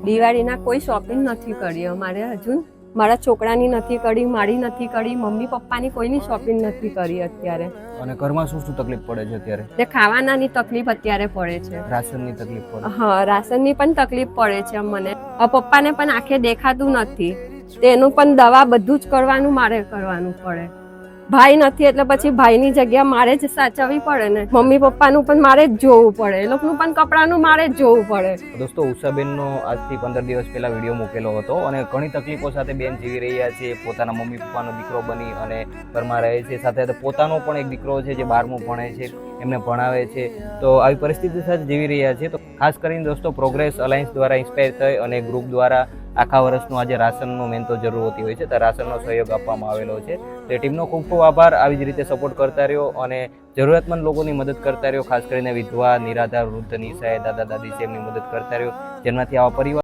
દિવાળીના કોઈ શોપિંગ નથી કરી અમારે હજુ. મારા છોકરાની નથી કરી, મારી નથી કરી, મમ્મી પપ્પાની કોઈની શોપિંગ નથી કરી અત્યારે. અને ઘરમાં શું શું તકલીફ પડે છે અત્યારે? તે ખાવાનાની તકલીફ અત્યારે પડે છે. રાશનની તકલીફ પડે? હા, રાશનની પણ તકલીફ પડે છે મને. પપ્પાને પણ આંખે દેખાતું નથી, તેનું પણ દવા બધું જ કરવાનું મારે કરવાનું પડે. ભાઈ નથી એટલે પછી ભાઈની જગ્યા મારે જ સાચવવી પડે ને. મમ્મી પપ્પાનું પણ મારે જ જોવું પડે, એ લોકોનું પણ કપડાનું મારે જ જોવું પડે. દોસ્તો, ઉષાબેનનો આજથી 15 દિવસ પહેલા વિડીયો મૂકેલો હતો અને ઘણી તકલીફો સાથે બેન જીવી રહ્યા છે. પોતાના મમ્મી પપ્પાનો દીકરો બની અને ઘરમાં રહે છે, સાથે પોતાનો પણ એક દીકરો છે જે 12મું ભણે છે, એમને ભણાવે છે. તો આવી પરિસ્થિતિ સાથે જીવી રહ્યા છે. તો ખાસ કરીને દોસ્તો, પ્રોગ્રેસ અલાયન્સ દ્વારા ઇન્સ્પાયર થઈ અને ગ્રુપ દ્વારા આખા વર્ષનું આજે રાશનનો મેન તો જરૂર હોતી હોય છે, તો રાશનનો સહયોગ આપવામાં આવેલો છે. તો એ ટીમનો ખૂબ ખૂબ આભાર. આવી જ રીતે સપોર્ટ કરતા રહ્યો અને જરૂરિયાતમંદ લોકોની મદદ કરતા રહ્યો. ખાસ કરીને વિધવા, નિરાધાર, વૃદ્ધ, નિસહાય, દાદા દાદી છે, એમની મદદ કરતા રહ્યો, જેનાથી આવા પરિવાર